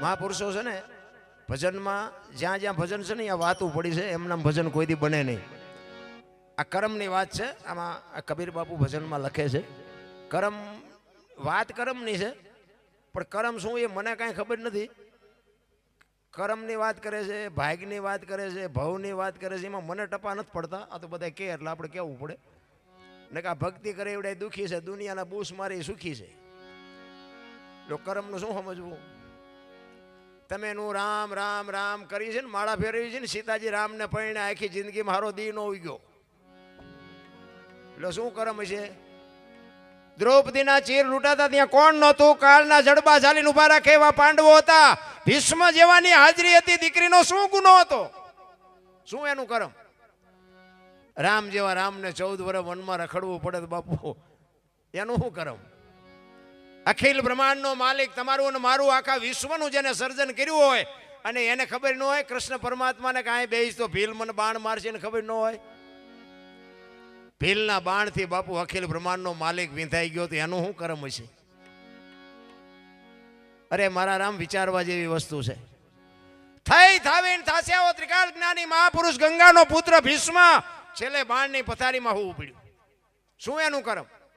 મહાપુરુષો છે ને ભજનમાં જ્યાં જ્યાં ભજન છે ને આ વાતું પડી છે, એમના ભજન કોઈ દી બને નહીં. આ કર્મની વાત છે. આમાં આ કબીર બાપુ ભજનમાં લખે છે કર્મ, વાત કર્મની છે, પણ કર્મ શું એ મને કાંઈ ખબર નથી. કર્મની વાત કરે છે, ભાગની વાત કરે છે, ભવની વાત કરે છે, એમાં મને ટપા નથી પડતા. આ તો બધા કહે એટલે આપણે કહેવું પડે ને કે આ ભક્તિ કરે એવડે દુઃખી છે, દુનિયાના બૂસ મારી સુખી છે. જો કર્મનું શું સમજવું? તમે એનું રામ રામ રામ કરી છે ને, માળા ફેરવી છે ને, સીતાજી રામને પરણે આખી જિંદગી મારો દી નો ઉગ્યો, એટલે શું કર્મ છે? દ્રૌપદીના ચીર લૂંટાતા ત્યાં કોણ નહોતું? કાળના જડબા ઝાલીને ઉભા રાખે એવા પાંડવો હતા. ભીષ્મ જેવાની હાજરી હતી. દીકરીનો શું ગુનો હતો? શું એનું કર્મ? રામ જેવા રામને 14 વર્ષ વનમાં રખડવું પડે તો બાપુ એનું શું કર્મ? અખિલ બ્રહ્માંડનો માલિક તમારું અને મારું આખા વિશ્વનું જેને સર્જન કર્યું હોય અને એને ખબર ન હોય કૃષ્ણ પરમાત્માને કાંઈ બેસ તો ભીલ મને બાણ મારશે ને ખબર ન હોય. ભીલના બાણથી બાપુ અખિલ બ્રહ્માંડનો માલિક વિંધાઈ ગયો તો એનું શું કર્મ હશે? અરે મારા રામ, વિચારવા જેવી વસ્તુ છે. થઈ થાવીને થાશે આવો ત્રિકાળ જ્ઞાની મહાપુરુષ ગંગાનો પુત્ર ભીષ્મ છેલ્લે બાણની પથારીમાં હોવું પડ્યું. શું એનું કર્મ?